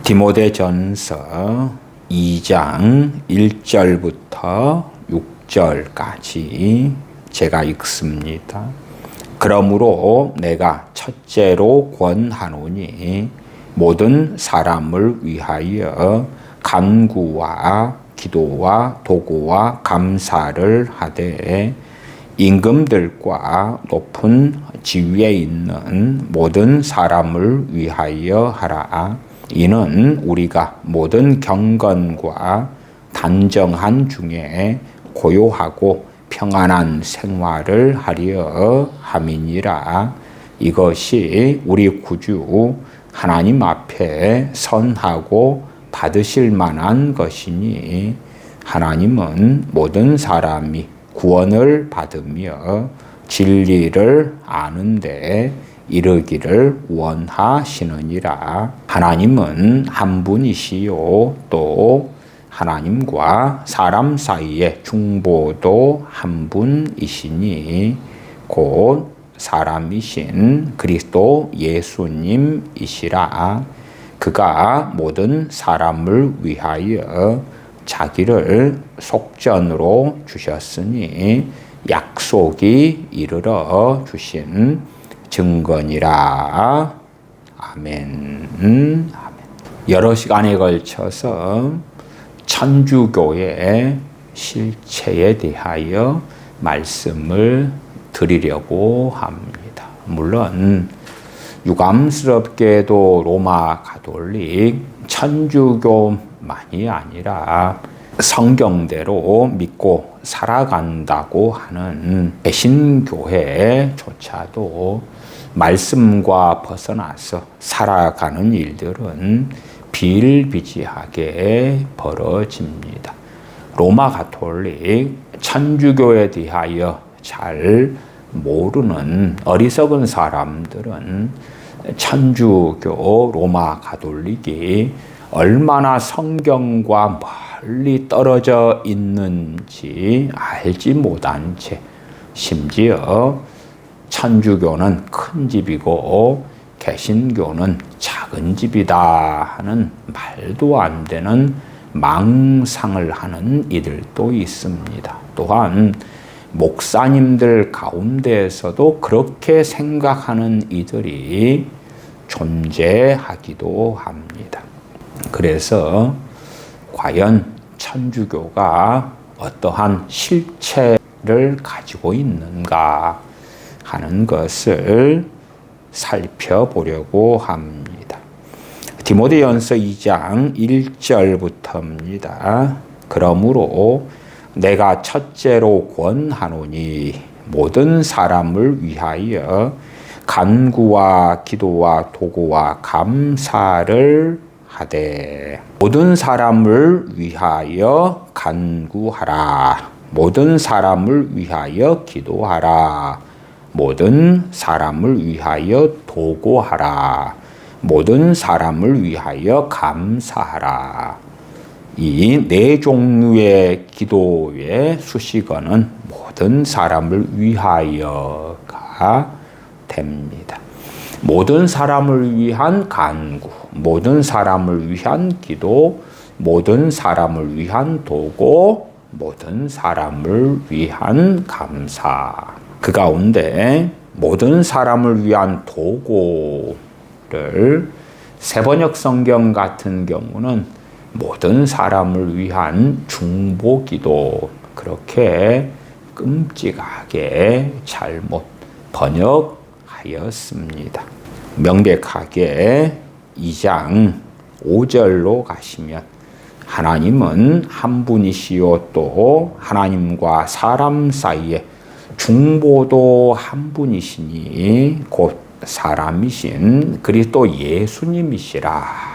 디모데전서 2장 1절부터 6절까지 제가 읽습니다. 그러므로 내가 첫째로 권하노니 모든 사람을 위하여 간구와 기도와 도구와 감사를 하되 임금들과 높은 지위에 있는 모든 사람을 위하여 하라. 이는 우리가 모든 경건과 단정한 중에 고요하고 평안한 생활을 하려 함이니라. 이것이 우리 구주 하나님 앞에 선하고 받으실 만한 것이니 하나님은 모든 사람이 구원을 받으며 진리를 아는데 이르기를 원하시느니라. 하나님은 한 분이시요 또 하나님과 사람 사이의 중보도 한 분이시니 곧 사람이신 그리스도 예수님이시라. 그가 모든 사람을 위하여 자기를 속전으로 주셨으니 약속이 이르러 주신 증거니라. 아멘. 여러 시간에 걸쳐서 천주교의 실체에 대하여 말씀을 드리려고 합니다. 물론 유감스럽게도 로마 가톨릭 천주교만이 아니라 성경대로 믿고 살아간다고 하는 개신교회조차도 말씀과 벗어나서 살아가는 일들은 비일비재하게 벌어집니다. 로마 가톨릭 천주교에 대하여 잘 모르는 어리석은 사람들은 천주교 로마 가톨릭이 얼마나 성경과 멀리 떨어져 있는지 알지 못한 채 심지어 천주교는 큰 집이고 개신교는 작은 집이다 하는 말도 안 되는 망상을 하는 이들도 있습니다. 또한 목사님들 가운데에서도 그렇게 생각하는 이들이 존재하기도 합니다. 그래서 과연 천주교가 어떠한 실체를 가지고 있는가 하는 것을 살펴보려고 합니다. 디모데전서 2장 1절부터입니다. 그러므로 내가 첫째로 권하노니 모든 사람을 위하여 간구와 기도와 도구와 감사를 하되 모든 사람을 위하여 간구하라. 모든 사람을 위하여 기도하라. 모든 사람을 위하여 도구하라. 모든 사람을 위하여 감사하라. 이 네 종류의 기도의 수식어는 모든 사람을 위하여가 됩니다. 모든 사람을 위한 간구, 모든 사람을 위한 기도, 모든 사람을 위한 도구, 모든 사람을 위한 감사. 그 가운데 모든 사람을 위한 도구를 세번역 성경 같은 경우는 모든 사람을 위한 중보기도 그렇게 끔찍하게 잘못 번역하였습니다. 명백하게 2장 5절로 가시면 하나님은 한 분이시요 또 하나님과 사람 사이에 중보도 한 분이시니 곧 사람이신 그리스도 예수님이시라.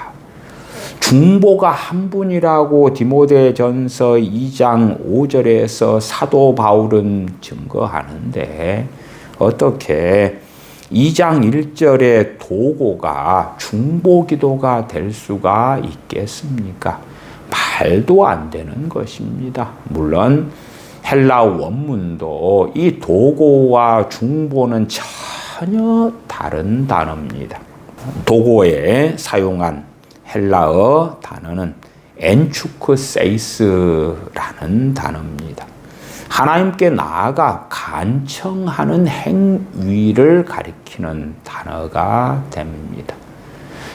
중보가 한 분이라고 디모데전서 2장 5절에서 사도 바울은 증거하는데 어떻게 2장 1절의 도구가 중보기도가 될 수가 있겠습니까? 말도 안 되는 것입니다. 물론 헬라 원문도 이 도구와 중보는 전혀 다른 단어입니다. 도구에 사용한 헬라어 단어는 엔추크세이스라는 단어입니다. 하나님께 나아가 간청하는 행위를 가리키는 단어가 됩니다.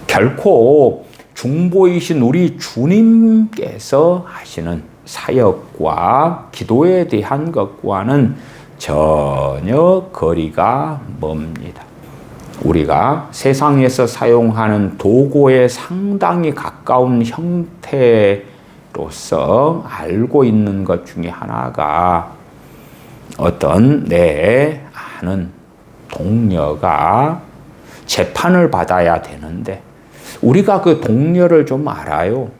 결코 중보이신 우리 주님께서 하시는 사역과 기도에 대한 것과는 전혀 거리가 멉니다. 우리가 세상에서 사용하는 도구에 상당히 가까운 형태로서 알고 있는 것 중에 하나가 어떤 내 아는 동료가 재판을 받아야 되는데 우리가 그 동료를 좀 알아요.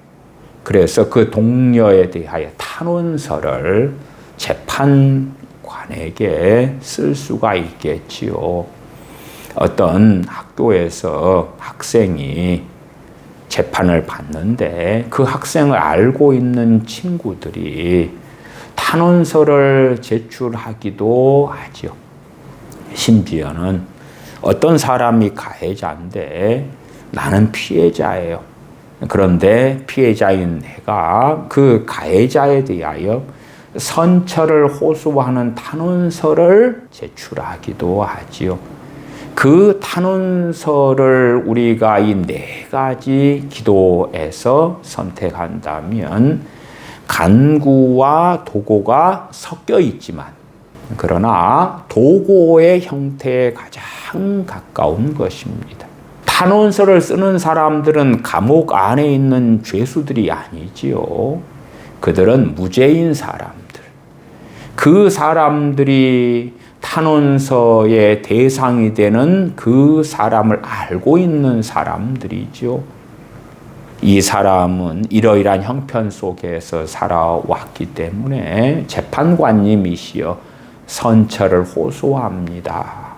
그래서 그 동료에 대하여 탄원서를 재판관에게 쓸 수가 있겠지요. 어떤 학교에서 학생이 재판을 받는데 그 학생을 알고 있는 친구들이 탄원서를 제출하기도 하죠. 심지어는 어떤 사람이 가해자인데 나는 피해자예요. 그런데 피해자인 내가 그 가해자에 대하여 선처를 호소하는 탄원서를 제출하기도 하지요. 그 탄원서를 우리가 이 네 가지 기도에서 선택한다면 간구와 도고가 섞여 있지만 그러나 도고의 형태에 가장 가까운 것입니다. 탄원서를 쓰는 사람들은 감옥 안에 있는 죄수들이 아니지요. 그들은 무죄인 사람들. 그 사람들이 탄원서의 대상이 되는 그 사람을 알고 있는 사람들이죠. 이 사람은 이러이러한 형편 속에서 살아왔기 때문에 재판관님이시여 선처를 호소합니다.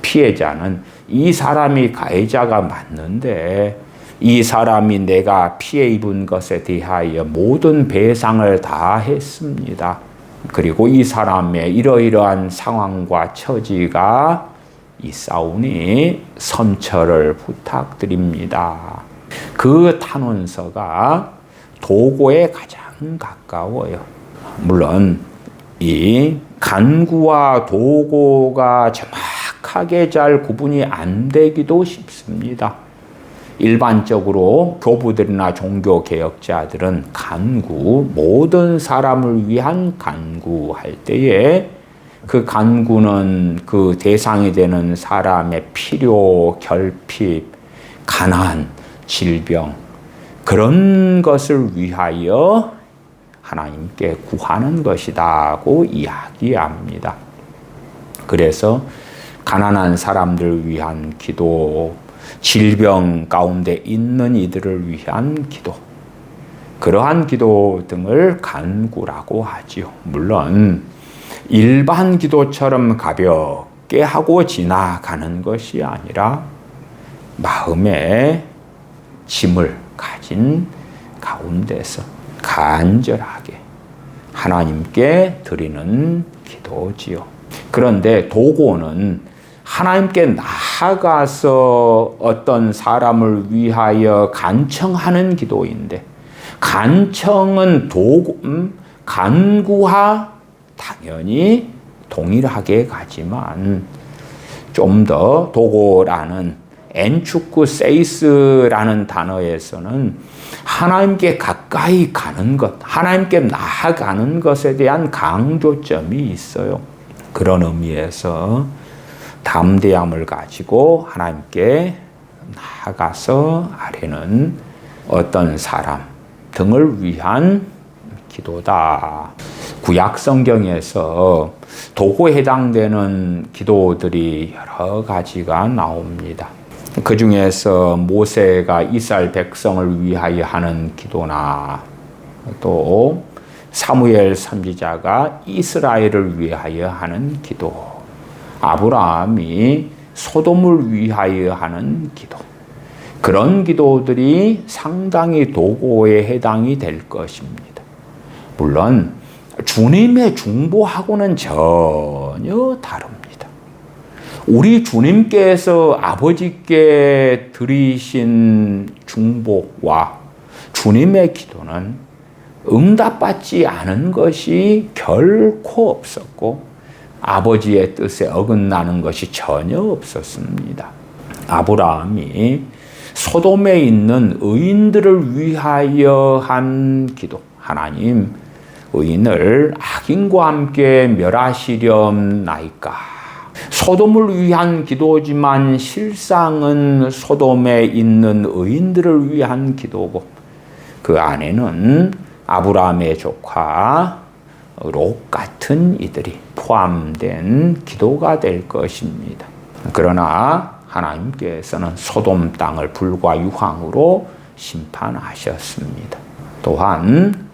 피해자는 이 사람이 가해자가 맞는데 이 사람이 내가 피해 입은 것에 대하여 모든 배상을 다 했습니다. 그리고 이 사람의 이러이러한 상황과 처지가 있사오니 선처를 부탁드립니다. 그 탄원서가 도고에 가장 가까워요. 물론 이 간구와 도고가 정확하게 잘 구분이 안 되기도 쉽습니다. 일반적으로 교부들이나 종교개혁자들은 간구, 모든 사람을 위한 간구할 때에 그 간구는 그 대상이 되는 사람의 필요, 결핍, 가난, 질병 그런 것을 위하여 하나님께 구하는 것이다고 이야기합니다. 그래서 가난한 사람들을 위한 기도, 질병 가운데 있는 이들을 위한 기도, 그러한 기도 등을 간구라고 하지요. 물론 일반 기도처럼 가볍게 하고 지나가는 것이 아니라 마음에 짐을 가진 가운데서 간절하게 하나님께 드리는 기도지요. 그런데 도고는 하나님께 나아가서 어떤 사람을 위하여 간청하는 기도인데 간청은 간구와 당연히 동일하게 가지만 좀 더 도고라는 엔추크세이스라는 단어에서는 하나님께 가까이 가는 것, 하나님께 나아가는 것에 대한 강조점이 있어요. 그런 의미에서 담대함을 가지고 하나님께 나아가서 아뢰는 어떤 사람 등을 위한 기도다. 구약 성경에서 도구에 해당되는 기도들이 여러 가지가 나옵니다. 그 중에서 모세가 이스라엘 백성을 위하여 하는 기도나 또 사무엘 선지자가 이스라엘을 위하여 하는 기도, 아브라함이 소돔을 위하여 하는 기도, 그런 기도들이 상당히 도구에 해당이 될 것입니다. 물론 주님의 중보하고는 전혀 다릅니다. 우리 주님께서 아버지께 드리신 중보와 주님의 기도는 응답받지 않은 것이 결코 없었고 아버지의 뜻에 어긋나는 것이 전혀 없었습니다. 아브라함이 소돔에 있는 의인들을 위하여 한 기도, 하나님 의인을 악인과 함께 멸하시렵나이까. 소돔을 위한 기도지만 실상은 소돔에 있는 의인들을 위한 기도고 그 안에는 아브라함의 조카 롯 같은 이들이 포함된 기도가 될 것입니다. 그러나 하나님께서는 소돔 땅을 불과 유황으로 심판하셨습니다. 또한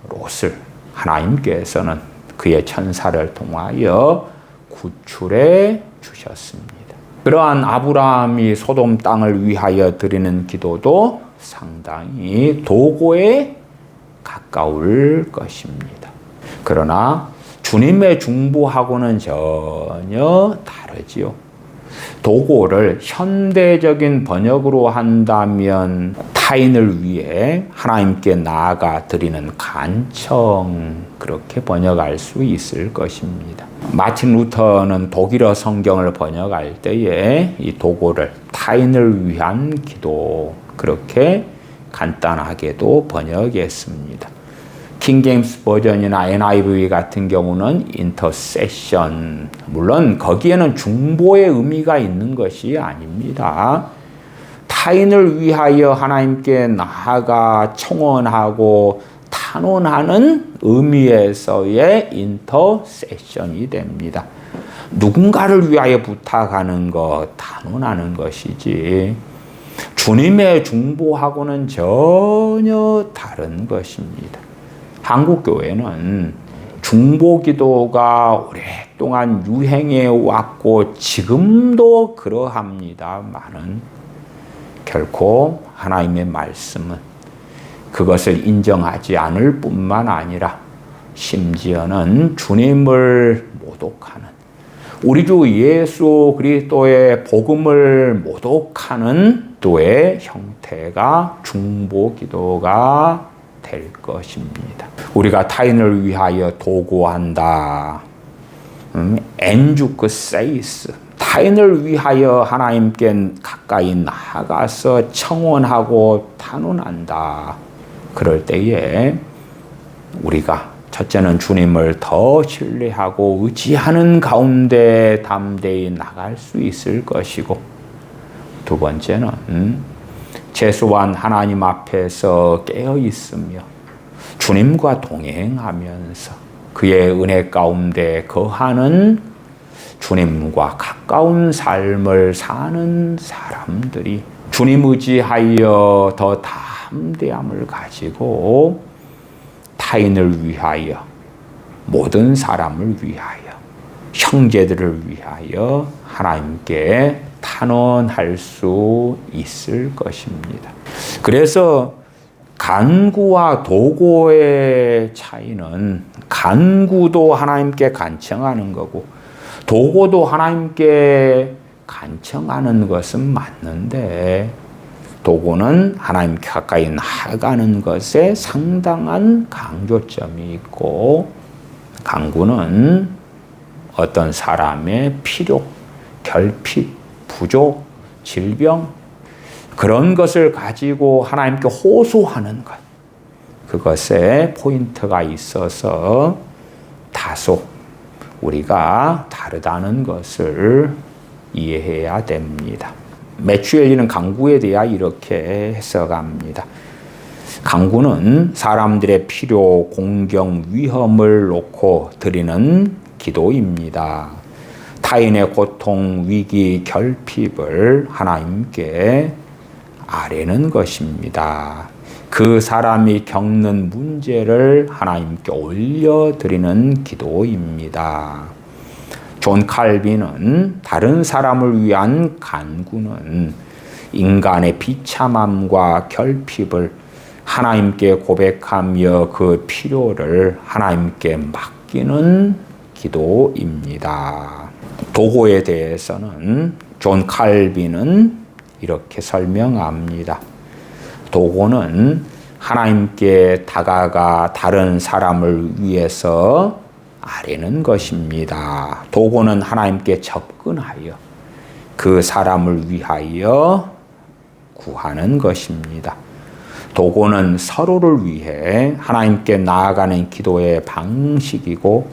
롯을 하나님께서는 그의 천사를 통하여 구출해 주셨습니다. 그러한 아브라함이 소돔 땅을 위하여 드리는 기도도 상당히 도고에 가까울 것입니다. 그러나 주님의 중보하고는 전혀 다르지요. 도고를 현대적인 번역으로 한다면 타인을 위해 하나님께 나아가 드리는 간청, 그렇게 번역할 수 있을 것입니다. 마틴 루터는 독일어 성경을 번역할 때에 이 도고를 타인을 위한 기도, 그렇게 간단하게도 번역했습니다. 킹제임스 버전이나 NIV 같은 경우는 인터세션, 물론 거기에는 중보의 의미가 있는 것이 아닙니다. 타인을 위하여 하나님께 나아가 청원하고 탄원하는 의미에서의 인터세션이 됩니다. 누군가를 위하여 부탁하는 것, 탄원하는 것이지 주님의 중보하고는 전혀 다른 것입니다. 한국교회는 중보기도가 오랫동안 유행해 왔고 지금도 그러합니다만은 결코 하나님의 말씀은 그것을 인정하지 않을 뿐만 아니라 심지어는 주님을 모독하는, 우리 주 예수 그리스도의 복음을 모독하는 또의 형태가 중보기도가 될 것입니다. 우리가 타인을 위하여 도구한다. 엔주크세이스, 타인을 위하여 하나님께 가까이 나아가서 청원하고 탄원한다. 그럴 때에 우리가 첫째는 주님을 더 신뢰하고 의지하는 가운데 담대히 나갈 수 있을 것이고, 두 번째는 최소한 하나님 앞에서 깨어 있으며 주님과 동행하면서 그의 은혜 가운데 거하는 주님과 가까운 삶을 사는 사람들이 주님 의지하여 더 담대함을 가지고 타인을 위하여, 모든 사람을 위하여, 형제들을 위하여 하나님께 탄원할 수 있을 것입니다. 그래서 간구와 도고의 차이는, 간구도 하나님께 간청하는 거고 도고도 하나님께 간청하는 것은 맞는데, 도고는 하나님께 가까이 나아가는 것에 상당한 강조점이 있고, 간구는 어떤 사람의 필요, 결핍, 부족, 질병, 그런 것을 가지고 하나님께 호소하는 것, 그것에 포인트가 있어서 다소 우리가 다르다는 것을 이해해야 됩니다. 매튜 엘리는 간구에 대하 이렇게 해석합니다. 간구는 사람들의 필요, 공경, 위험을 놓고 드리는 기도입니다. 타인의 고통, 위기, 결핍을 하나님께 아뢰는 것입니다. 그 사람이 겪는 문제를 하나님께 올려드리는 기도입니다. 존 칼빈은 다른 사람을 위한 간구는 인간의 비참함과 결핍을 하나님께 고백하며 그 필요를 하나님께 맡기는 기도입니다. 도고에 대해서는 존 칼빈은 이렇게 설명합니다. 도고는 하나님께 다가가 다른 사람을 위해서 아뢰는 것입니다. 도고는 하나님께 접근하여 그 사람을 위하여 구하는 것입니다. 도고는 서로를 위해 하나님께 나아가는 기도의 방식이고,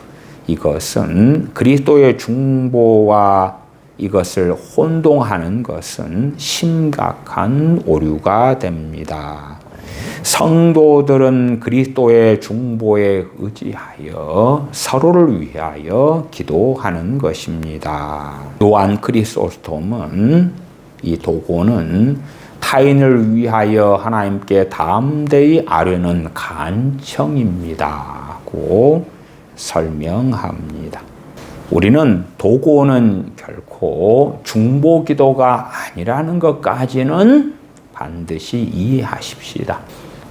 이것은 그리스도의 중보와 이것을 혼동하는 것은 심각한 오류가 됩니다. 성도들은 그리스도의 중보에 의지하여 서로를 위하여 기도하는 것입니다. 또한 크리소스톰은, 이 도고는 타인을 위하여 하나님께 담대히 아뢰는 간청입니다고 설명합니다. 우리는 도고는 결코 중보 기도가 아니라는 것까지는 반드시 이해하십시다.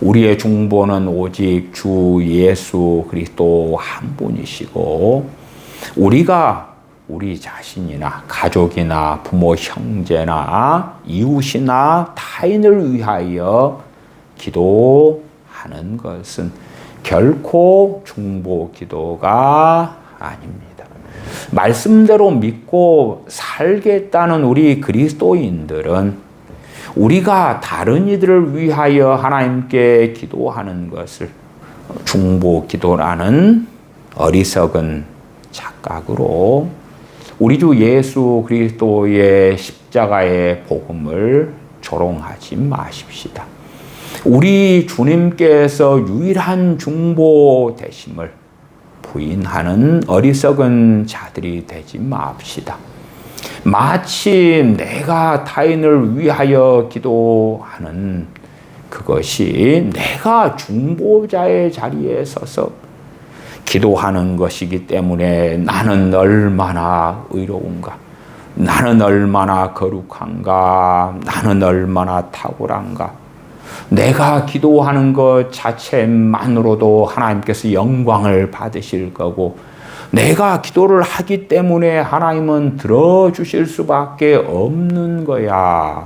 우리의 중보는 오직 주 예수 그리스도 한 분이시고, 우리가 우리 자신이나 가족이나 부모, 형제나 이웃이나 타인을 위하여 기도하는 것은 결코 중보 기도가 아닙니다. 말씀대로 믿고 살겠다는 우리 그리스도인들은 우리가 다른 이들을 위하여 하나님께 기도하는 것을 중보 기도라는 어리석은 착각으로 우리 주 예수 그리스도의 십자가의 복음을 조롱하지 마십시다. 우리 주님께서 유일한 중보 되심을 부인하는 어리석은 자들이 되지 맙시다. 마치 내가 타인을 위하여 기도하는 그것이 내가 중보자의 자리에 서서 기도하는 것이기 때문에 나는 얼마나 의로운가, 나는 얼마나 거룩한가, 나는 얼마나 탁월한가, 내가 기도하는 것 자체만으로도 하나님께서 영광을 받으실 거고, 내가 기도를 하기 때문에 하나님은 들어주실 수밖에 없는 거야.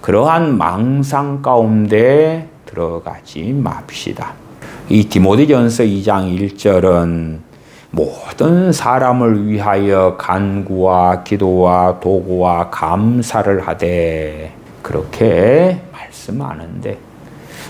그러한 망상 가운데 들어가지 맙시다. 이 디모데전서 2장 1절은 모든 사람을 위하여 간구와 기도와 도구와 감사를 하되, 그렇게 말씀하는데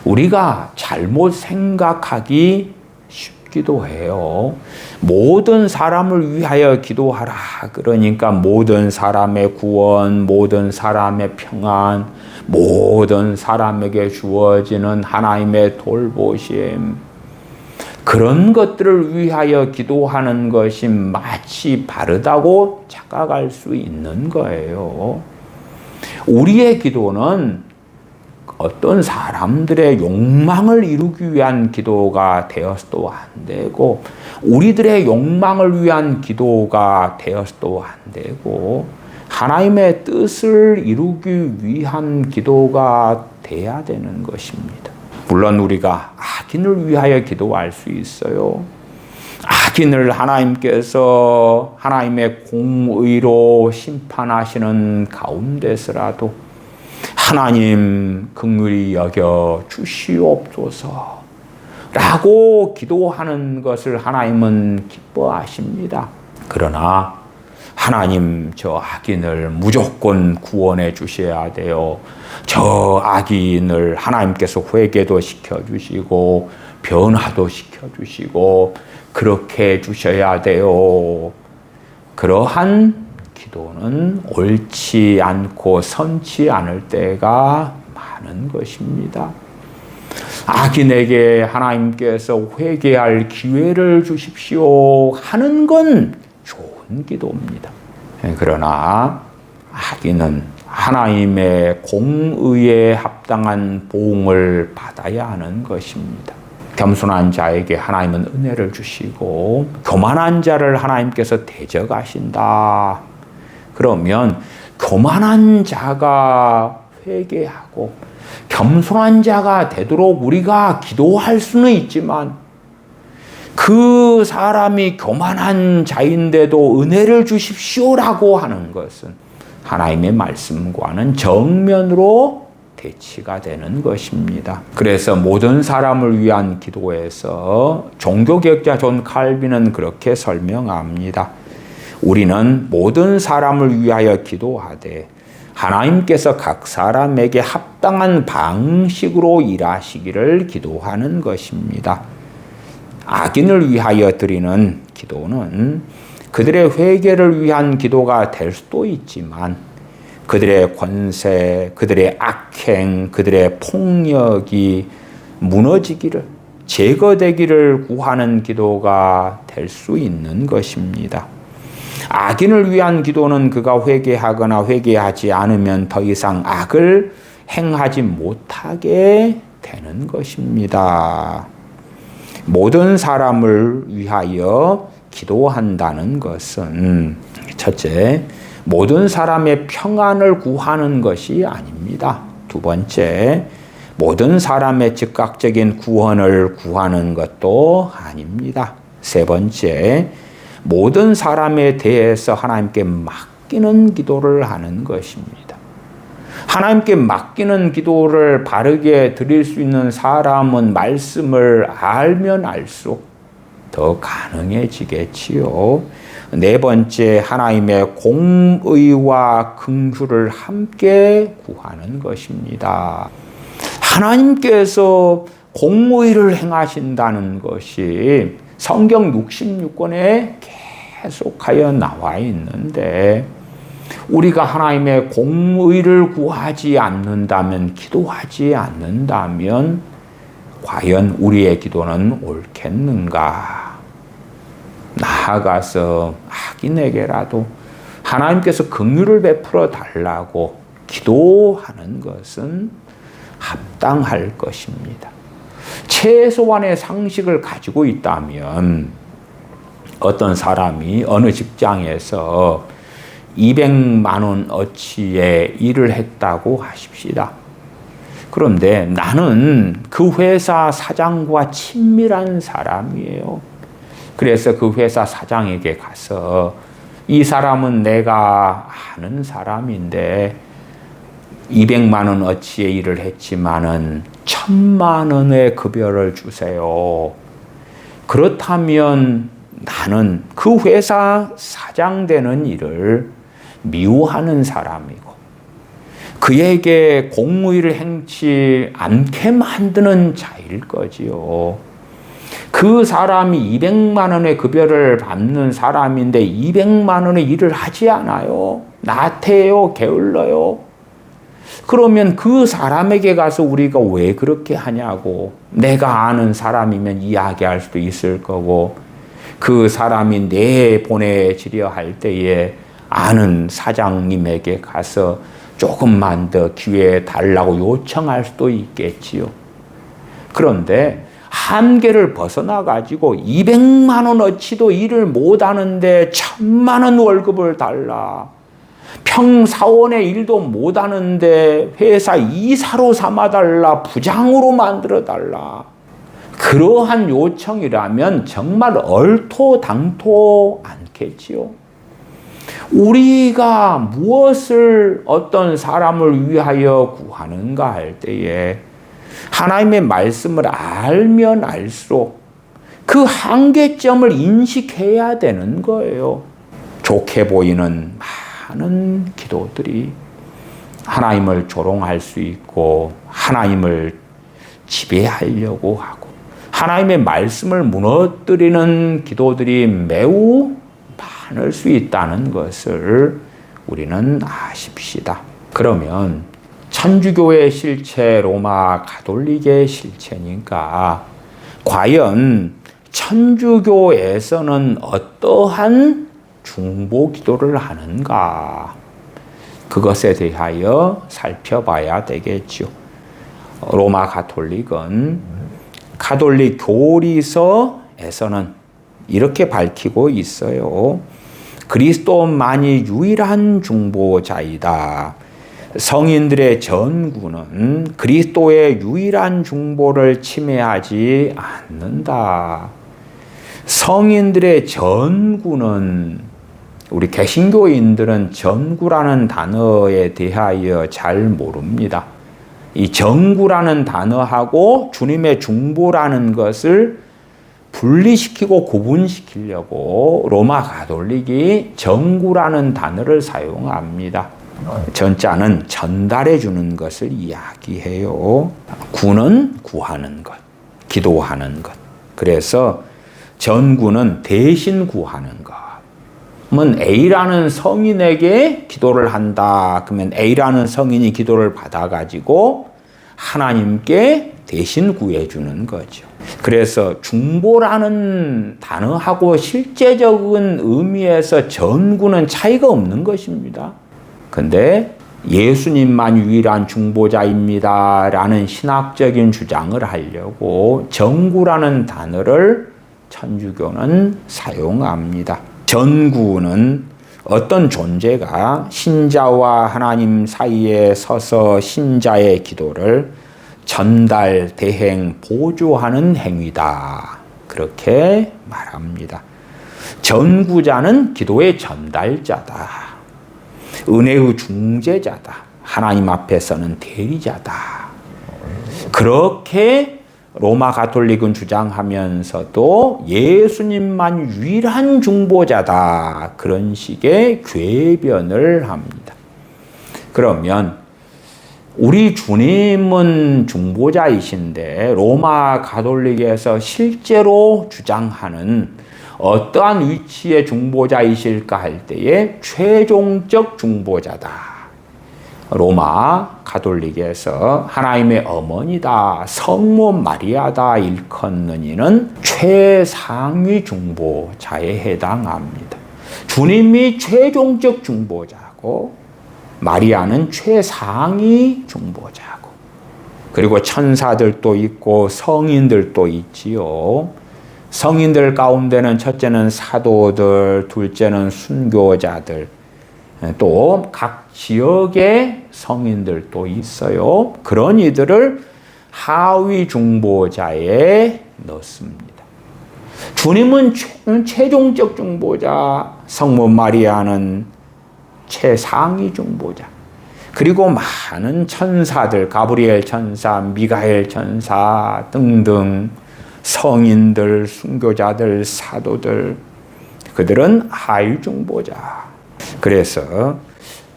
우리가 잘못 생각하기 쉽기도 해요. 모든 사람을 위하여 기도하라. 그러니까 모든 사람의 구원, 모든 사람의 평안, 모든 사람에게 주어지는 하나님의 돌보심, 그런 것들을 위하여 기도하는 것이 마치 바르다고 착각할 수 있는 거예요. 우리의 기도는 어떤 사람들의 욕망을 이루기 위한 기도가 되어서도 안 되고, 우리들의 욕망을 위한 기도가 되어서도 안 되고, 하나님의 뜻을 이루기 위한 기도가 돼야 되는 것입니다. 물론 우리가 악인을 위하여 기도할 수 있어요. 악인을 하나님께서 하나님의 공의로 심판하시는 가운데서라도 하나님 긍휼히 여겨 주시옵소서 라고 기도하는 것을 하나님은 기뻐하십니다. 그러나 하나님, 저 악인을 무조건 구원해 주셔야 돼요. 저 악인을 하나님께서 회개도 시켜주시고 변화도 시켜주시고 그렇게 해주셔야 돼요. 그러한 기도는 옳지 않고 선치 않을 때가 많은 것입니다. 악인에게 하나님께서 회개할 기회를 주십시오 하는 건 좋은 기도입니다. 그러나 악인은 하나님의 공의에 합당한 보응을 받아야 하는 것입니다. 겸손한 자에게 하나님은 은혜를 주시고 교만한 자를 하나님께서 대적하신다. 그러면 교만한 자가 회개하고 겸손한 자가 되도록 우리가 기도할 수는 있지만, 그 사람이 교만한 자인데도 은혜를 주십시오라고 하는 것은 하나님의 말씀과는 정면으로 배치가 되는 것입니다. 그래서 모든 사람을 위한 기도에서 종교개혁자 존 칼빈은 그렇게 설명합니다. 우리는 모든 사람을 위하여 기도하되 하나님께서 각 사람에게 합당한 방식으로 일하시기를 기도하는 것입니다. 악인을 위하여 드리는 기도는 그들의 회개를 위한 기도가 될 수도 있지만 그들의 권세, 그들의 악행, 그들의 폭력이 무너지기를, 제거되기를 구하는 기도가 될 수 있는 것입니다. 악인을 위한 기도는 그가 회개하거나 회개하지 않으면 더 이상 악을 행하지 못하게 되는 것입니다. 모든 사람을 위하여 기도한다는 것은 첫째, 모든 사람의 평안을 구하는 것이 아닙니다. 두 번째, 모든 사람의 즉각적인 구원을 구하는 것도 아닙니다. 세 번째, 모든 사람에 대해서 하나님께 맡기는 기도를 하는 것입니다. 하나님께 맡기는 기도를 바르게 드릴 수 있는 사람은 말씀을 알면 알수록 더 가능해지겠지요. 네 번째, 하나님의 공의와 긍휼을 함께 구하는 것입니다. 하나님께서 공의를 행하신다는 것이 성경 66권에 계속하여 나와 있는데 우리가 하나님의 공의를 구하지 않는다면, 기도하지 않는다면 과연 우리의 기도는 옳겠는가? 나아가서 악인에게라도 하나님께서 긍휼을 베풀어 달라고 기도하는 것은 합당할 것입니다. 최소한의 상식을 가지고 있다면 어떤 사람이 어느 직장에서 200만 원 어치의 일을 했다고 하십시다. 그런데 나는 그 회사 사장과 친밀한 사람이에요. 그래서 그 회사 사장에게 가서 이 사람은 내가 아는 사람인데 200만 원 어치의 일을 했지만은 1000만 원의 급여를 주세요. 그렇다면 나는 그 회사 사장 되는 일을 미워하는 사람이고 그에게 공의를 행치 않게 만드는 자일 거지요. 그 사람이 200만 원의 급여를 받는 사람인데 200만 원의 일을 하지 않아요. 나태해요. 게을러요. 그러면 그 사람에게 가서 우리가 왜 그렇게 하냐고, 내가 아는 사람이면 이야기할 수도 있을 거고, 그 사람이 내보내지려 할 때에 아는 사장님에게 가서 조금만 더 기회 달라고 요청할 수도 있겠지요. 그런데 한계를 벗어나 가지고 200만 원어치도 일을 못하는데 1000만 원 월급을 달라. 평사원의 일도 못하는데 회사 이사로 삼아달라. 부장으로 만들어달라. 그러한 요청이라면 정말 얼토당토 않겠지요. 우리가 무엇을 어떤 사람을 위하여 구하는가 할 때에 하나님의 말씀을 알면 알수록 그 한계점을 인식해야 되는 거예요. 좋게 보이는 많은 기도들이 하나님을 조롱할 수 있고 하나님을 지배하려고 하고 하나님의 말씀을 무너뜨리는 기도들이 매우 많을 수 있다는 것을 우리는 아십시다. 그러면 천주교의 실체, 로마 가톨릭의 실체니까 과연 천주교에서는 어떠한 중보 기도를 하는가? 그것에 대하여 살펴봐야 되겠죠. 로마 가톨릭은 가톨릭 교리서에서는 이렇게 밝히고 있어요. 그리스도만이 유일한 중보자이다. 성인들의 전구는 그리스도의 유일한 중보를 침해하지 않는다. 성인들의 전구는 우리 개신교인들은 전구라는 단어에 대하여 잘 모릅니다. 이 정구라는 단어하고 주님의 중보라는 것을 분리시키고 구분시키려고 로마 가톨릭이 정구라는 단어를 사용합니다. 전자는 전달해 주는 것을 이야기해요. 구는 구하는 것, 기도하는 것. 그래서 전구는 대신 구하는 것. 그러면 A라는 성인에게 기도를 한다. 그러면 A라는 성인이 기도를 받아가지고 하나님께 대신 구해주는 거죠. 그래서 중보라는 단어하고 실제적인 의미에서 전구는 차이가 없는 것입니다. 근데 예수님만 유일한 중보자입니다 라는 신학적인 주장을 하려고 전구라는 단어를 천주교는 사용합니다. 전구는 어떤 존재가 신자와 하나님 사이에 서서 신자의 기도를 전달, 대행, 보조하는 행위다. 그렇게 말합니다. 전구자는 기도의 전달자다. 은혜의 중재자다. 하나님 앞에서는 대리자다. 그렇게 로마 가톨릭은 주장하면서도 예수님만 유일한 중보자다. 그런 식의 궤변을 합니다. 그러면 우리 주님은 중보자이신데 로마 가톨릭에서 실제로 주장하는 어떠한 위치의 중보자이실까 할 때에 최종적 중보자다. 로마 가톨릭에서 하나님의 어머니다, 성모 마리아다 일컫는 이는 최상위 중보자에 해당합니다. 주님이 최종적 중보자고 마리아는 최상위 중보자고, 그리고 천사들도 있고 성인들도 있지요. 성인들 가운데는 첫째는 사도들, 둘째는 순교자들, 또 각 지역의 성인들도 있어요. 그런 이들을 하위 중보자에 넣습니다. 주님은 최종적 중보자, 성모 마리아는 최상위 중보자, 그리고 많은 천사들, 가브리엘 천사, 미가엘 천사 등등 성인들, 순교자들, 사도들, 그들은 하위 중보자. 그래서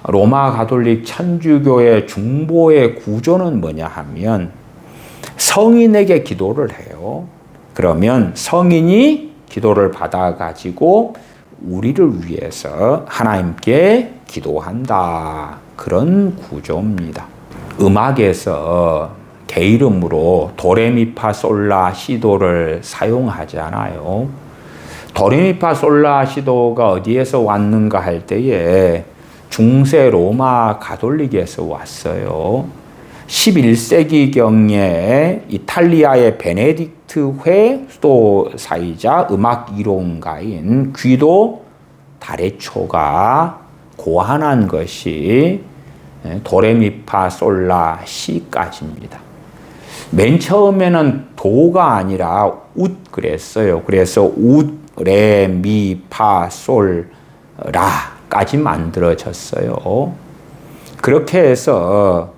로마 가톨릭 천주교의 중보의 구조는 뭐냐 하면 성인에게 기도를 해요. 그러면 성인이 기도를 받아가지고 우리를 위해서 하나님께 기도한다. 그런 구조입니다. 음악에서 개 이름으로 도레미파솔라시도를 사용하잖아요. 도레미파솔라시도가 어디에서 왔는가 할 때에 중세 로마 가톨릭에서 왔어요. 11세기경에 이탈리아의 베네딕트 회 수도사이자 음악 이론가인 귀도 다레초가 고안한 것이 도레미파솔라시까지입니다. 맨 처음에는 도가 아니라 웃 그랬어요. 그래서 웃, 레, 미, 파, 솔, 라까지 만들어졌어요. 그렇게 해서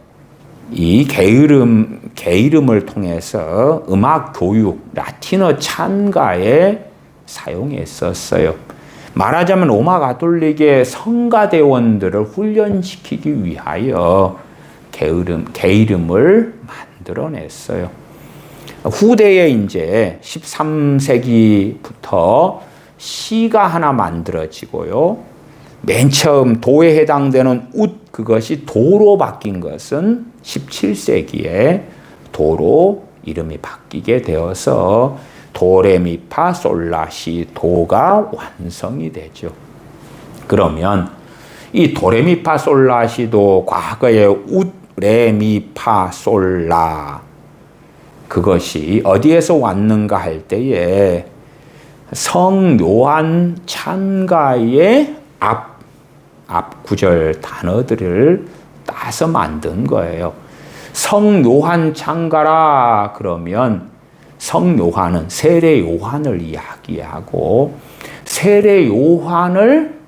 이 게이름을 통해서 음악 교육, 라틴어 찬가에 사용했었어요. 말하자면 로마 가톨릭의 성가대원들을 훈련시키기 위하여 게이름을 만들어냈어요. 후대에 이제 13세기부터 시가 하나 만들어지고요. 맨 처음 도에 해당되는 웃, 그것이 도로 바뀐 것은 17세기에 도로 이름이 바뀌게 되어서 도레미파솔라시 도가 완성이 되죠. 그러면 이 도레미파솔라시도 과거에 웃, 레미파솔라 그것이 어디에서 왔는가 할 때에 성 요한 찬가의 앞 구절 단어들을 따서 만든 거예요. 성 요한 찬가라 그러면 성 요한은 세례 요한을 이야기하고 세례 요한을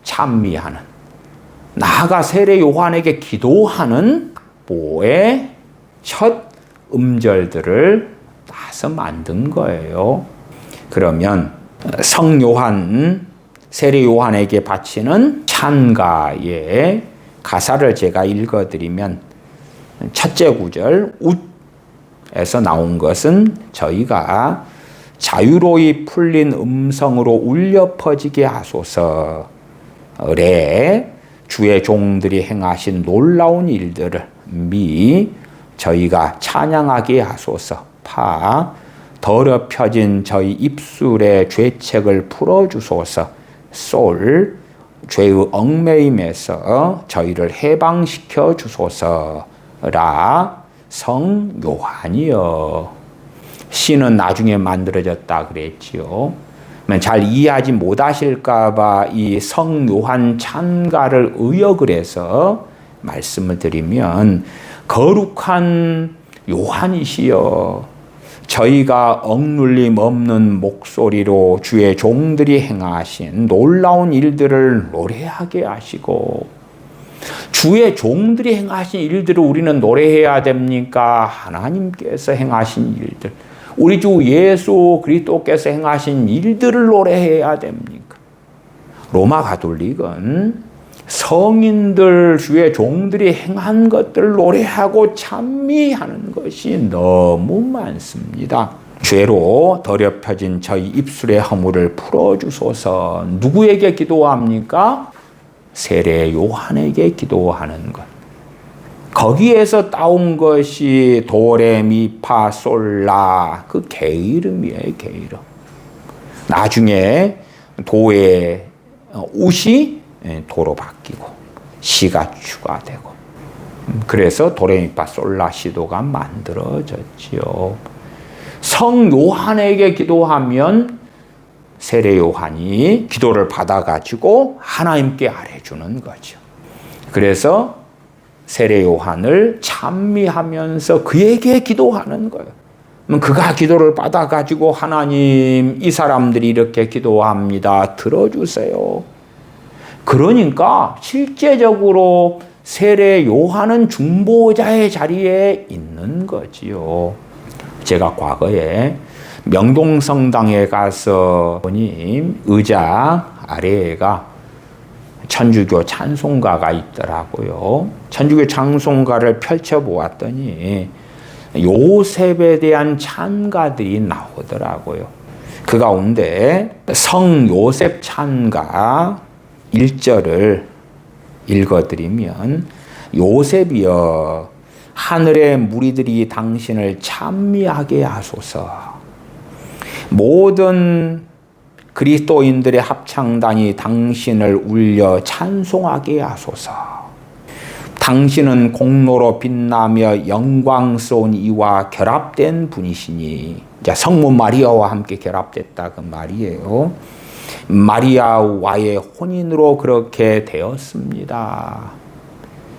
찬미하는, 나아가 세례 요한에게 기도하는 보의 첫 음절들을 따서 만든 거예요. 그러면 성 요한, 세례 요한에게 바치는 찬가의 가사를 제가 읽어드리면 첫째 구절 웃에서 나온 것은 저희가 자유로이 풀린 음성으로 울려 퍼지게 하소서. 래 주의 종들이 행하신 놀라운 일들을 미 저희가 찬양하게 하소서. 파 더럽혀진 저희 입술의 죄책을 풀어주소서. 솔 죄의 얽매임에서 저희를 해방시켜 주소서라. 성 요한이여. 시는 나중에 만들어졌다 그랬지요. 잘 이해하지 못하실까봐 이 성 요한 찬가를 의역을 해서 말씀을 드리면, 거룩한 요한이시여, 저희가 억눌림 없는 목소리로 주의 종들이 행하신 놀라운 일들을 노래하게 하시고, 주의 종들이 행하신 일들을 우리는 노래해야 됩니까? 하나님께서 행하신 일들, 우리 주 예수 그리스도께서 행하신 일들을 노래해야 됩니까? 로마 가톨릭은 성인들, 주의 종들이 행한 것들을 노래하고 찬미하는 것이 너무 많습니다. 죄로 더럽혀진 저희 입술의 허물을 풀어주소서. 누구에게 기도합니까? 세례 요한에게 기도하는 것. 거기에서 따온 것이 도레미파솔라, 그 게이름이에요, 게이름. 나중에 도의 웃이 도로 바뀌고 시가 추가되고, 그래서 도레미파솔라 시도가 만들어졌지요. 성 요한에게 기도하면 세례 요한이 기도를 받아가지고 하나님께 아뢰주는 거죠. 그래서 세례 요한을 찬미하면서 그에게 기도하는 거예요. 그가 기도를 받아가지고 하나님, 이 사람들이 이렇게 기도합니다. 들어주세요. 그러니까 실제적으로 세례 요한은 중보자의 자리에 있는 거지요. 제가 과거에 명동성당에 가서 보니 의자 아래에가 천주교 찬송가가 있더라고요. 천주교 찬송가를 펼쳐보았더니 요셉에 대한 찬가들이 나오더라고요. 그 가운데 성 요셉 찬가 1절을 읽어드리면, 요셉이여, 하늘의 무리들이 당신을 찬미하게 하소서. 모든 그리스도인들의 합창단이 당신을 울려 찬송하게 하소서. 당신은 공로로 빛나며 영광스러운 이와 결합된 분이시니, 성모 마리아와 함께 결합됐다 그 말이에요. 마리아와의 혼인으로 그렇게 되었습니다.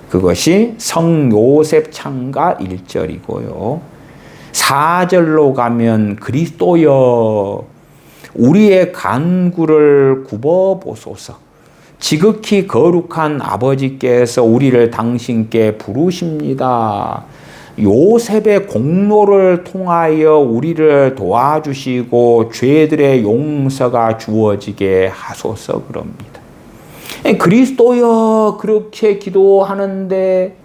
그것이 성 요셉 찬가 1절이고요. 4절로 가면 그리스도여, 우리의 간구를 굽어보소서. 지극히 거룩한 아버지께서 우리를 당신께 부르십니다. 요셉의 공로를 통하여 우리를 도와주시고 죄들의 용서가 주어지게 하소서 그럽니다. 그리스도여, 그렇게 기도하는데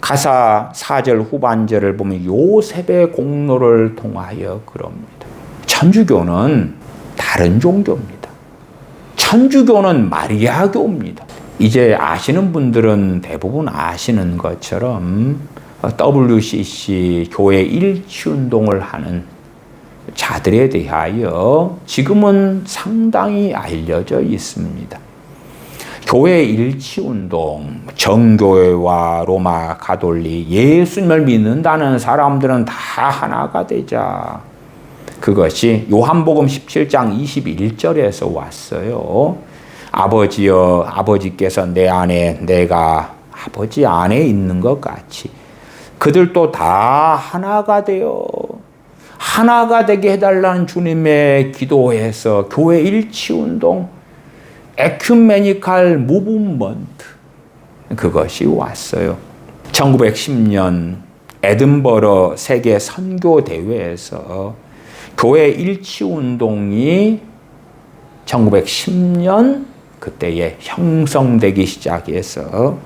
가사 4절 후반절을 보면 요셉의 공로를 통하여 그럽니다. 천주교는 다른 종교입니다. 천주교는 마리아교입니다. 이제 아시는 분들은 대부분 아시는 것처럼 WCC 교회 일치운동을 하는 자들에 대하여 지금은 상당히 알려져 있습니다. 교회 일치운동, 정교회와 로마 가톨릭, 예수님을 믿는다는 사람들은 다 하나가 되자. 그것이 요한복음 17장 21절에서 왔어요. 아버지여, 아버지께서 내 안에, 내가 아버지 안에 있는 것 같이 그들도 다 하나가 되어 하나가 되게 해달라는 주님의 기도에서 교회 일치운동, 에큐메니칼 무브먼트, 그것이 왔어요. 1910년 에든버러 세계 선교 대회에서 교회 일치 운동이 1910년 그때에 형성되기 시작해서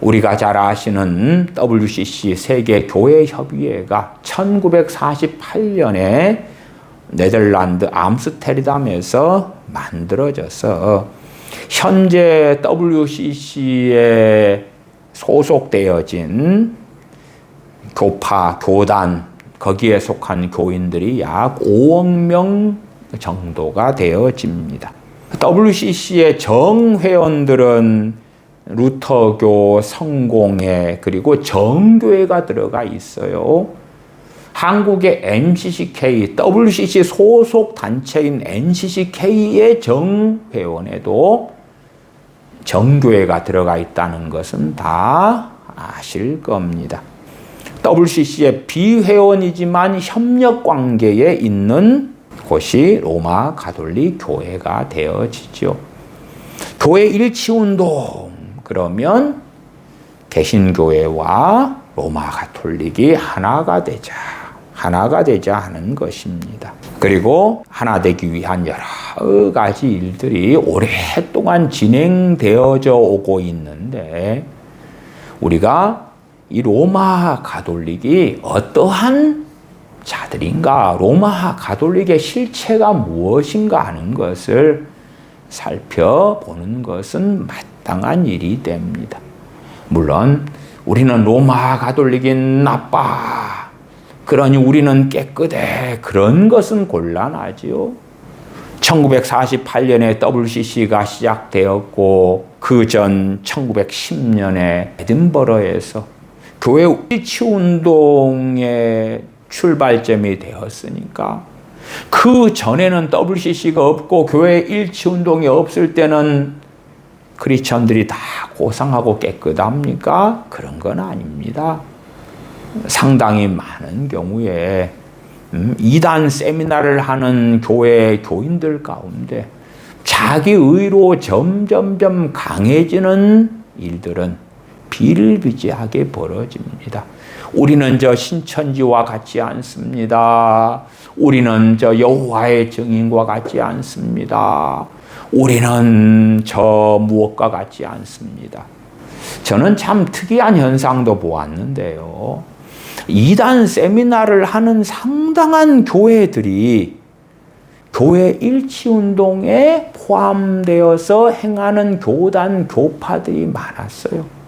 우리가 잘 아시는 WCC 세계 교회 협의회가 1948년에 네덜란드 암스테르담에서 만들어져서 현재 WCC에 소속되어진 교파, 교단, 거기에 속한 교인들이 약 5억 명 정도가 되어집니다. WCC의 정회원들은 루터교, 성공회, 그리고 정교회가 들어가 있어요. 한국의 NCCK, WCC 소속 단체인 NCCK의 정회원에도 정교회가 들어가 있다는 것은 다 아실 겁니다. WCC의 비회원이지만 협력 관계에 있는 곳이 로마 가톨릭 교회가 되어지죠. 교회 일치운동, 그러면 개신교회와 로마 가톨릭이 하나가 되자 하는 것입니다. 그리고 하나 되기 위한 여러 가지 일들이 오랫동안 진행되어져 오고 있는데 우리가 이 로마 가톨릭이 어떠한 자들인가, 로마 가톨릭의 실체가 무엇인가 하는 것을 살펴보는 것은 마땅한 일이 됩니다. 물론 우리는 로마 가톨릭이 나빠, 그러니 우리는 깨끗해, 그런 것은 곤란하지요. 1948년에 WCC가 시작되었고 그 전 1910년에 에든버러에서 교회 일치운동의 출발점이 되었으니까 그 전에는 WCC가 없고 교회 일치운동이 없을 때는 크리스천들이 다 고상하고 깨끗합니까? 그런 건 아닙니다. 상당히 많은 경우에 이단 세미나를 하는 교회 교인들 가운데 자기 의로 점점점 강해지는 일들은 비일비재하게 벌어집니다. 우리는 저 신천지와 같지 않습니다. 우리는 저 여호와의 증인과 같지 않습니다. 우리는 저 무엇과 같지 않습니다. 저는 참 특이한 현상도 보았는데요. 이단 세미나를 하는 상당한 교회들이 교회 일치운동에 포함되어서 행하는 교단, 교파들이 많았어요.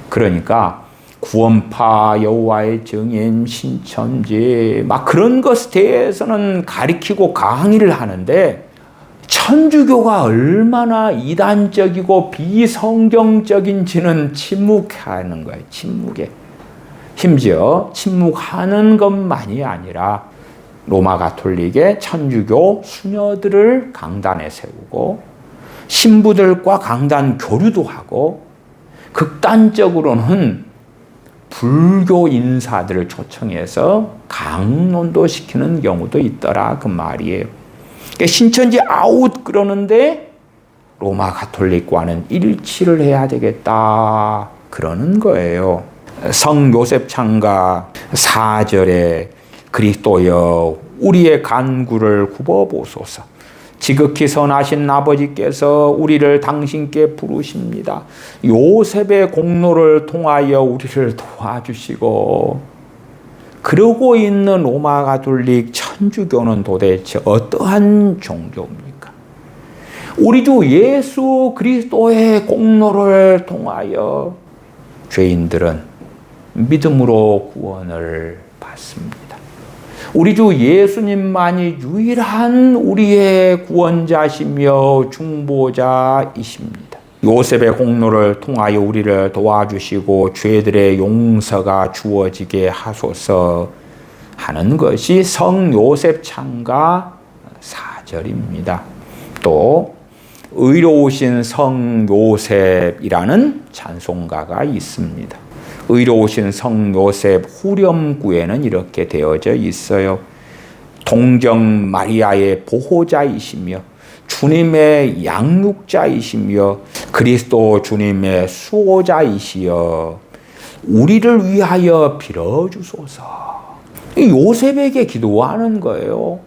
그러니까 구원파, 여호와의 증인, 신천지 막 그런 것에 대해서는 가리키고 강의를 하는데 천주교가 얼마나 이단적이고 비성경적인지는 침묵하는 거예요. 침묵에. 심지어 침묵하는 것만이 아니라 로마 가톨릭의 천주교 수녀들을 강단에 세우고 신부들과 강단 교류도 하고 극단적으로는 불교 인사들을 초청해서 강론도 시키는 경우도 있더라 그 말이에요. 그러니까 신천지 아웃 그러는데 로마 가톨릭과는 일치를 해야 되겠다 그러는 거예요. 성 요셉 창가 4절에 그리스도여 우리의 간구를 굽어보소서. 지극히 선하신 아버지께서 우리를 당신께 부르십니다. 요셉의 공로를 통하여 우리를 도와주시고, 그러고 있는 로마 가톨릭 천주교는 도대체 어떠한 종교입니까? 우리 주 예수 그리스도의 공로를 통하여 죄인들은 믿음으로 구원을 받습니다. 우리 주 예수님만이 유일한 우리의 구원자시며 중보자이십니다. 요셉의 공로를 통하여 우리를 도와주시고 죄들의 용서가 주어지게 하소서 하는 것이 성 요셉 창가 4절입니다. 또 의로우신 성 요셉이라는 찬송가가 있습니다. 의로우신 성 요셉 후렴구에는 이렇게 되어져 있어요. 동정 마리아의 보호자이시며 주님의 양육자이시며 그리스도 주님의 수호자이시여 우리를 위하여 빌어주소서. 요셉에게 기도하는 거예요.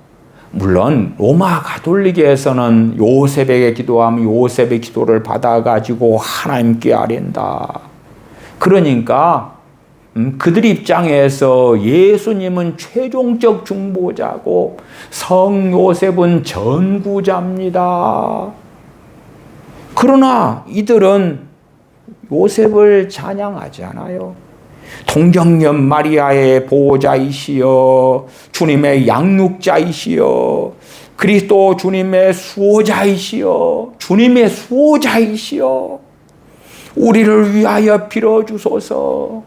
물론 로마 가톨릭에서는 요셉에게 기도하면 요셉의 기도를 받아가지고 하나님께 아랜다. 그러니까 그들 입장에서 예수님은 최종적 중보자고 성 요셉은 전구자입니다. 그러나 이들은 요셉을 찬양하지 않아요. 동정녀 마리아의 보호자이시여, 주님의 양육자이시여, 그리스도 주님의 수호자이시여, 주님의 수호자이시여, 우리를 위하여 빌어주소서.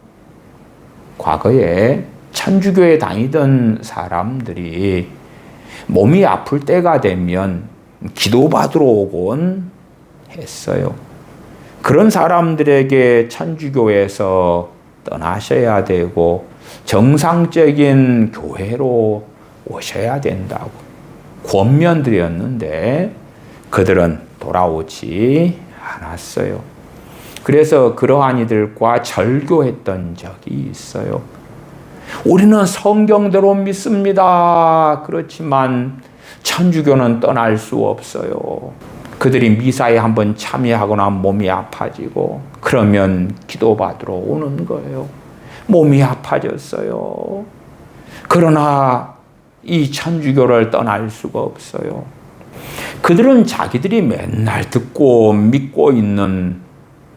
과거에 천주교에 다니던 사람들이 몸이 아플 때가 되면 기도받으러 오곤 했어요. 그런 사람들에게 천주교에서 떠나셔야 되고 정상적인 교회로 오셔야 된다고 권면드렸는데 그들은 돌아오지 않았어요. 그래서 그러한 이들과 절교했던 적이 있어요. 우리는 성경대로 믿습니다. 그렇지만 천주교는 떠날 수 없어요. 그들이 미사에 한번 참여하거나 몸이 아파지고 그러면 기도받으러 오는 거예요. 몸이 아파졌어요. 그러나 이 천주교를 떠날 수가 없어요. 그들은 자기들이 맨날 듣고 믿고 있는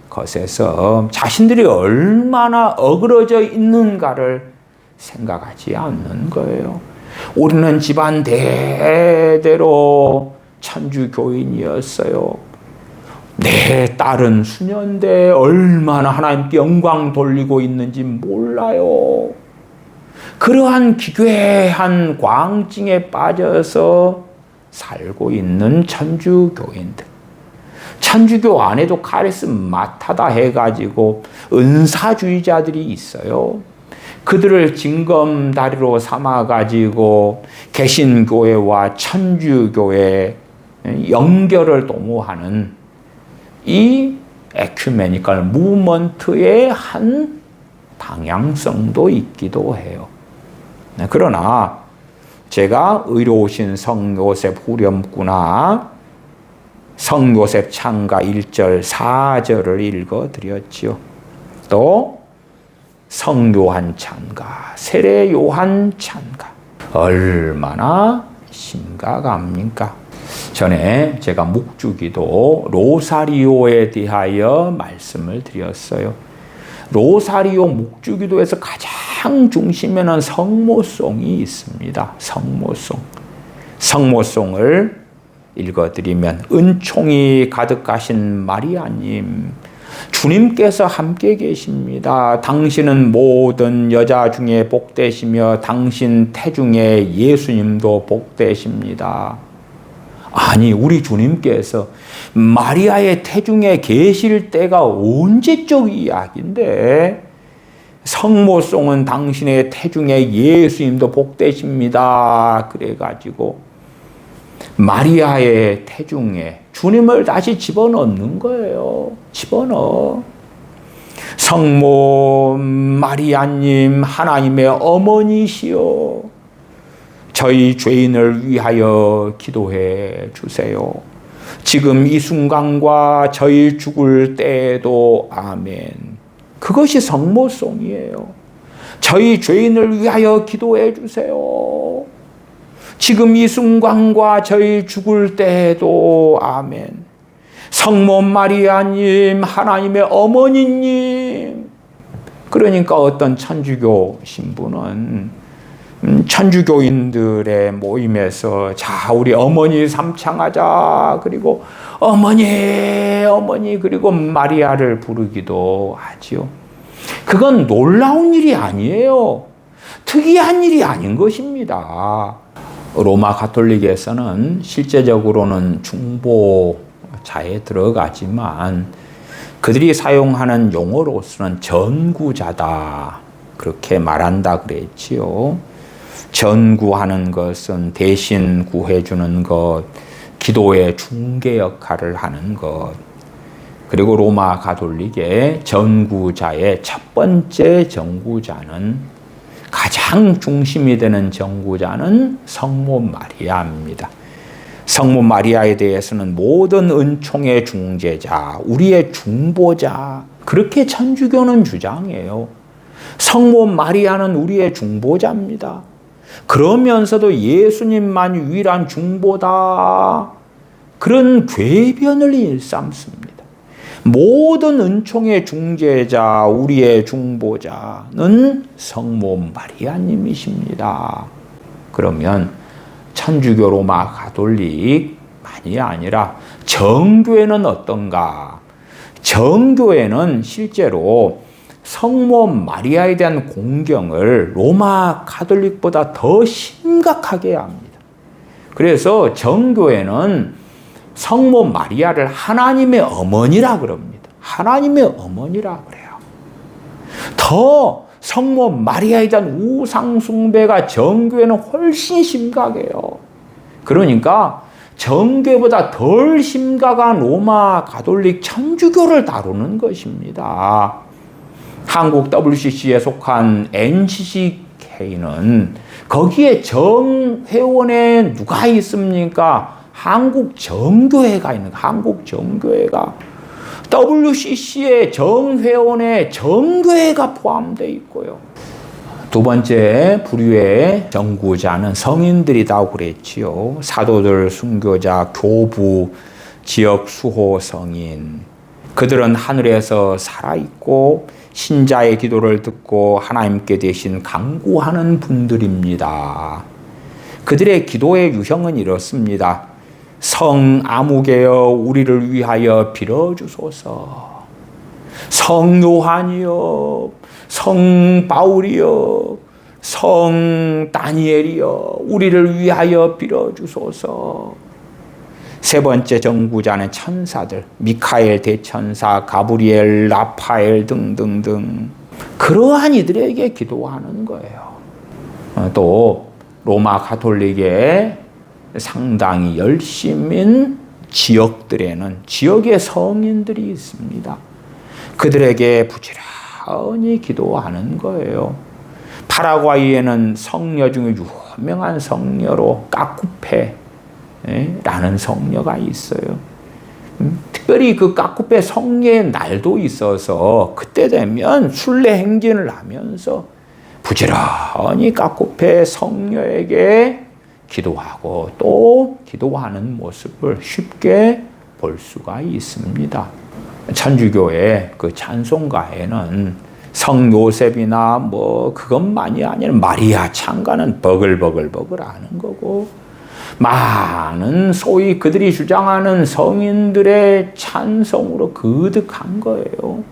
것에서 자신들이 얼마나 어그러져 있는가를 생각하지 않는 거예요. 우리는 집안 대대로 천주교인이었어요. 내 딸은 수년대 얼마나 하나님께 영광 돌리고 있는지 몰라요. 그러한 기괴한 광증에 빠져서 살고 있는 천주교인들. 천주교 안에도 카리스마타다 해가지고 은사주의자들이 있어요. 그들을 징검다리로 삼아가지고 개신교회와 천주교회 연결을 도모하는 이 에큐메니컬 무브먼트의 한 방향성도 있기도 해요. 그러나 제가 의로우신 성요셉 후렴구나 성요셉 창가 1절 4절을 읽어드렸지요. 또 성요한 찬가, 세례요한 찬가 얼마나 심각합니까? 전에 제가 묵주기도 로사리오에 대하여 말씀을 드렸어요. 로사리오 묵주기도에서 가장 중심에는 성모송이 있습니다. 성모송. 성모송을 읽어드리면 은총이 가득하신 마리아님, 주님께서 함께 계십니다. 당신은 모든 여자 중에 복되시며 당신 태중에 예수님도 복되십니다. 아니, 우리 주님께서 마리아의 태중에 계실 때가 언제적 이야기인데 성모송은 당신의 태중에 예수님도 복되십니다. 그래가지고 마리아의 태중에 주님을 다시 집어넣는 거예요. 집어넣어. 성모 마리아님, 하나님의 어머니시여, 저희 죄인을 위하여 기도해 주세요. 지금 이 순간과 저희 죽을 때에도 아멘. 그것이 성모송이에요. 저희 죄인을 위하여 기도해 주세요. 지금 이 순간과 저희 죽을 때에도 아멘. 성모 마리아님, 하나님의 어머니님. 그러니까 어떤 천주교 신부는 천주교인들의 모임에서 자, 우리 어머니 삼창하자. 그리고 어머니 그리고 마리아를 부르기도 하지요. 그건 놀라운 일이 아니에요. 특이한 일이 아닌 것입니다. 로마 가톨릭에서는 실제적으로는 중보자에 들어가지만 그들이 사용하는 용어로서는 전구자다 그렇게 말한다 그랬지요. 전구하는 것은 대신 구해주는 것, 기도의 중개 역할을 하는 것. 그리고 로마 가톨릭의 전구자의 첫 번째 전구자는, 가장 중심이 되는 전구자는 성모 마리아입니다. 성모 마리아에 대해서는 모든 은총의 중재자, 우리의 중보자, 그렇게 천주교는 주장해요. 성모 마리아는 우리의 중보자입니다. 그러면서도 예수님만 유일한 중보다, 그런 궤변을 일삼습니다. 모든 은총의 중재자, 우리의 중보자는 성모 마리아님이십니다. 그러면 천주교 로마 가톨릭만이 아니라 정교회는 어떤가? 정교회는 실제로 성모 마리아에 대한 공경을 로마 가톨릭보다 더 심각하게 합니다. 그래서 정교회는 성모 마리아를 하나님의 어머니라 그럽니다. 하나님의 어머니라 그래요. 더 성모 마리아에 대한 우상 숭배가 정교회는 훨씬 심각해요. 그러니까 정교회보다 덜 심각한 로마 가톨릭 천주교를 다루는 것입니다. 한국 WCC에 속한 NCCK는 거기에 정회원에 누가 있습니까? 한국 정교회가 있는 거예요. 한국 정교회가. WCC의 정회원에 정교회가 포함되어 있고요. 두 번째 부류의 정구자는 성인들이라고 그랬지요. 사도들, 순교자, 교부, 지역 수호 성인. 그들은 하늘에서 살아있고 신자의 기도를 듣고 하나님께 대신 간구하는 분들입니다. 그들의 기도의 유형은 이렇습니다. 성 아무개여 우리를 위하여 빌어주소서. 성 요한이여, 성 바울이여, 성 다니엘이여 우리를 위하여 빌어주소서. 세 번째 정구자는 천사들, 미카엘 대천사, 가브리엘, 라파엘 등등등, 그러한 이들에게 기도하는 거예요. 또 로마 가톨릭의 상당히 열심인 지역들에는 지역의 성인들이 있습니다. 그들에게 부지런히 기도하는 거예요. 파라과이에는 성녀 중에 유명한 성녀로 까쿠페 라는 성녀가 있어요. 특별히 그 까쿠페 성례의 날도 있어서 그때 되면 순례 행진을 하면서 부지런히 까쿠페 성녀에게 기도하고 또 기도하는 모습을 쉽게 볼 수가 있습니다. 천주교의 그 찬송가에는 성 요셉이나 뭐 그것만이 아니라 마리아 찬가는 버글버글 하는 거고, 많은 소위 그들이 주장하는 성인들의 찬송으로 그득한 거예요.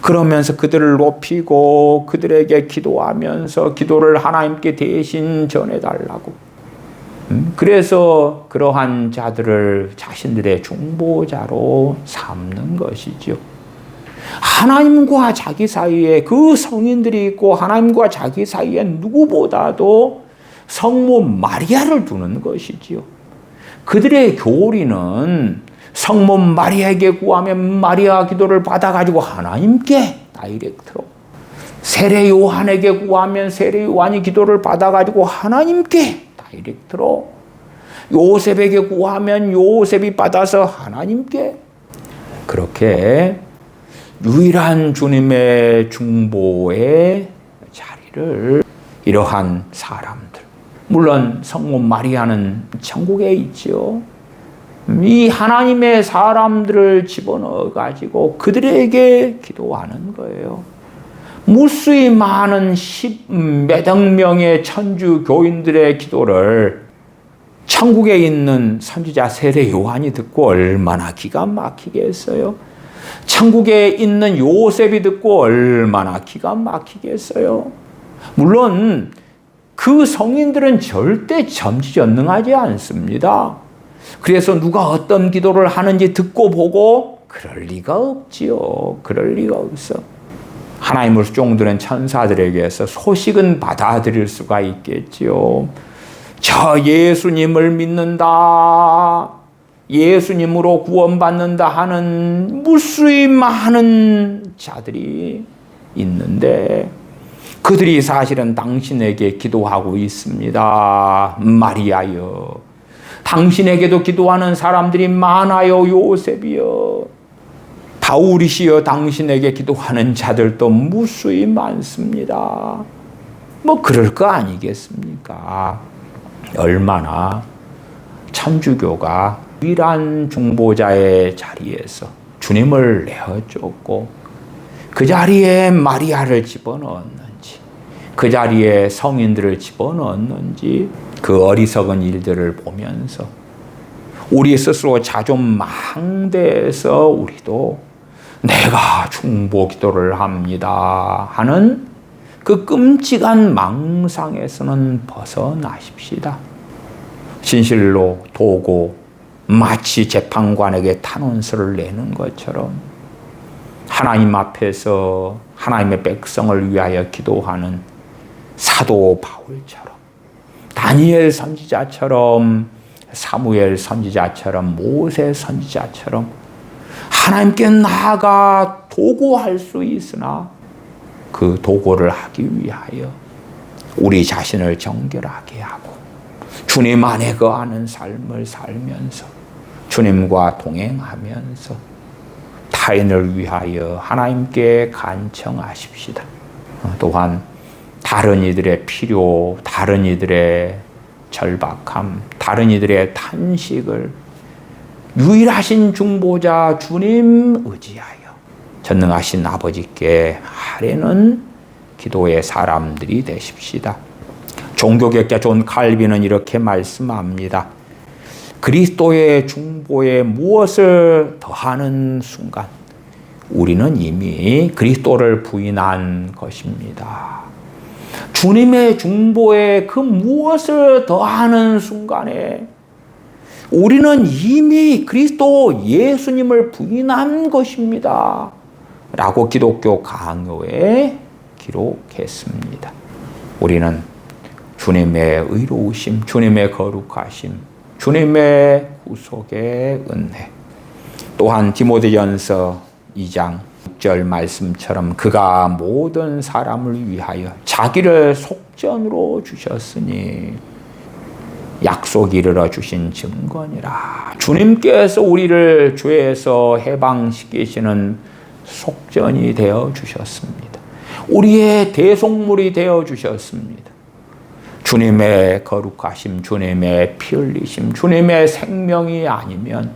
그러면서 그들을 높이고 그들에게 기도하면서 기도를 하나님께 대신 전해달라고. 그래서 그러한 자들을 자신들의 중보자로 삼는 것이죠. 하나님과 자기 사이에 그 성인들이 있고 하나님과 자기 사이에 누구보다도 성모 마리아를 두는 것이지요. 그들의 교리는 성모 마리아에게 구하면 마리아 기도를 받아가지고 하나님께 다이렉트로, 세례 요한에게 구하면 세례 요한이 기도를 받아가지고 하나님께 다이렉트로, 요셉에게 구하면 요셉이 받아서 하나님께, 그렇게 유일한 주님의 중보의 자리를 이러한 사람들, 물론 성모 마리아는 천국에 있지요. 이 하나님의 사람들을 집어넣어 가지고 그들에게 기도하는 거예요. 무수히 많은 몇억 명의 천주 교인들의 기도를 천국에 있는 선지자 세례 요한이 듣고 얼마나 기가 막히게 했어요. 천국에 있는 요셉이 듣고 얼마나 기가 막히게 했어요. 물론 그 성인들은 절대 전지전능하지 않습니다. 그래서 누가 어떤 기도를 하는지 듣고 보고 그럴 리가 없지요. 그럴 리가 없어. 하나님의 종들은 천사들에게서 소식은 받아들일 수가 있겠지요. 저 예수님을 믿는다. 예수님으로 구원받는다 하는 무수히 많은 자들이 있는데 그들이 사실은 당신에게 기도하고 있습니다. 마리아여. 당신에게도 기도하는 사람들이 많아요. 요셉이여. 바울이시여. 당신에게 기도하는 자들도 무수히 많습니다. 뭐 그럴 거 아니겠습니까? 얼마나 천주교가 유일한 중보자의 자리에서 주님을 내어줬고 그 자리에 마리아를 집어넣었는지 그 자리에 성인들을 집어넣었는지 그 어리석은 일들을 보면서 우리 스스로 자존망대해서 우리도 내가 중보 기도를 합니다 하는 그 끔찍한 망상에서는 벗어나십시다. 진실로 도고 마치 재판관에게 탄원서를 내는 것처럼 하나님 앞에서 하나님의 백성을 위하여 기도하는 사도 바울처럼 다니엘 선지자처럼 사무엘 선지자처럼 모세 선지자처럼 하나님께 나아가 도고할 수 있으나 그 도고를 하기 위하여 우리 자신을 정결하게 하고 주님 안에 거하는 삶을 살면서 주님과 동행하면서 타인을 위하여 하나님께 간청하십시다. 또한 다른 이들의 필요, 다른 이들의 절박함, 다른 이들의 탄식을 유일하신 중보자 주님 의지하여 전능하신 아버지께 아뢰는 기도의 사람들이 되십시다. 종교학자 존 칼빈은 이렇게 말씀합니다. 그리스도의 중보에 무엇을 더하는 순간 우리는 이미 그리스도를 부인한 것입니다. 주님의 중보에 그 무엇을 더하는 순간에 우리는 이미 그리스도 예수님을 부인한 것입니다. 라고 기독교 강요에 기록했습니다. 우리는 주님의 의로우심, 주님의 거룩하심, 주님의 구속의 은혜, 또한 디모데전서 2장 6절 말씀처럼 그가 모든 사람을 위하여 자기를 속전으로 주셨으니 약속이 이르러 주신 증거니라. 주님께서 우리를 죄에서 해방시키시는 속전이 되어 주셨습니다. 우리의 대속물이 되어 주셨습니다. 주님의 거룩하심, 주님의 피 흘리심, 주님의 생명이 아니면,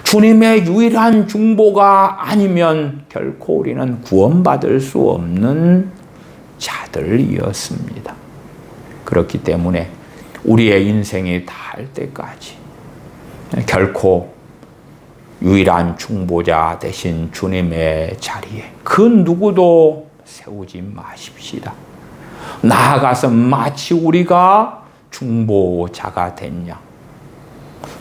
주님의 유일한 중보가 아니면 결코 우리는 구원받을 수 없는 자들이었습니다. 그렇기 때문에 우리의 인생이 닿을 때까지 결코 유일한 중보자 되신 주님의 자리에 그 누구도 세우지 마십시다. 나아가서 마치 우리가 중보자가 됐냐,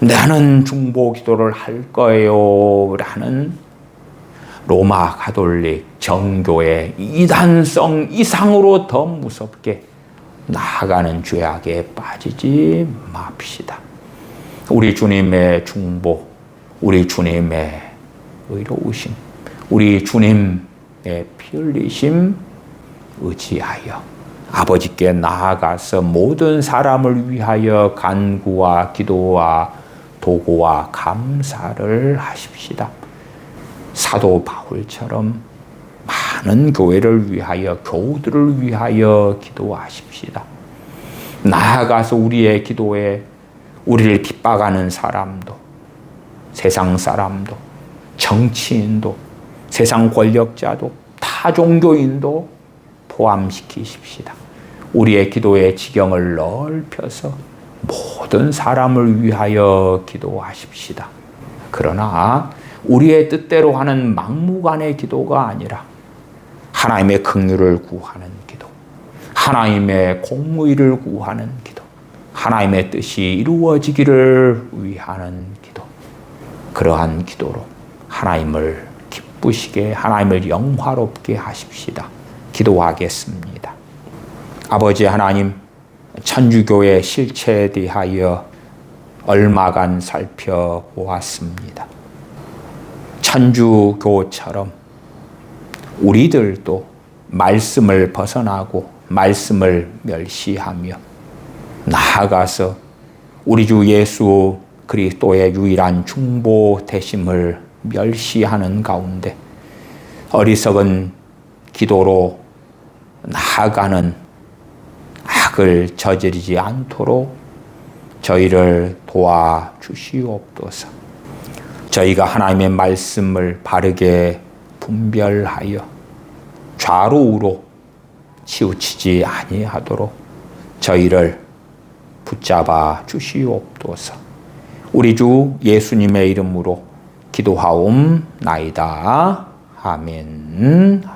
나는 중보 기도를 할 거예요 라는 로마 가톨릭 정교의 이단성 이상으로 더 무섭게 나아가는 죄악에 빠지지 맙시다. 우리 주님의 중보, 우리 주님의 의로우심, 우리 주님의 피 흘리심 의지하여 아버지께 나아가서 모든 사람을 위하여 간구와 기도와 도구와 감사를 하십시다. 사도 바울처럼 많은 교회를 위하여, 교우들을 위하여 기도하십시다. 나아가서 우리의 기도에 우리를 핍박하는 사람도, 세상 사람도, 정치인도, 세상 권력자도, 타 종교인도 포함시키십시다. 우리의 기도의 지경을 넓혀서 모든 사람을 위하여 기도하십시다. 그러나 우리의 뜻대로 하는 막무가내 기도가 아니라 하나님의 긍휼을 구하는 기도, 하나님의 공의를 구하는 기도, 하나님의 뜻이 이루어지기를 위하는 기도, 그러한 기도로 하나님을 기쁘시게, 하나님을 영화롭게 하십시다. 기도하겠습니다. 아버지 하나님, 천주교의 실체에 대하여 얼마간 살펴보았습니다. 천주교처럼 우리들도 말씀을 벗어나고 말씀을 멸시하며 나아가서 우리 주 예수 그리스도의 유일한 중보 되심을 멸시하는 가운데 어리석은 기도로 나아가는 악을 저지르지 않도록 저희를 도와주시옵소서. 저희가 하나님의 말씀을 바르게 분별하여 좌로 우로 치우치지 아니하도록 저희를 붙잡아 주시옵소서. 우리 주 예수님의 이름으로 기도하옵나이다. 아멘.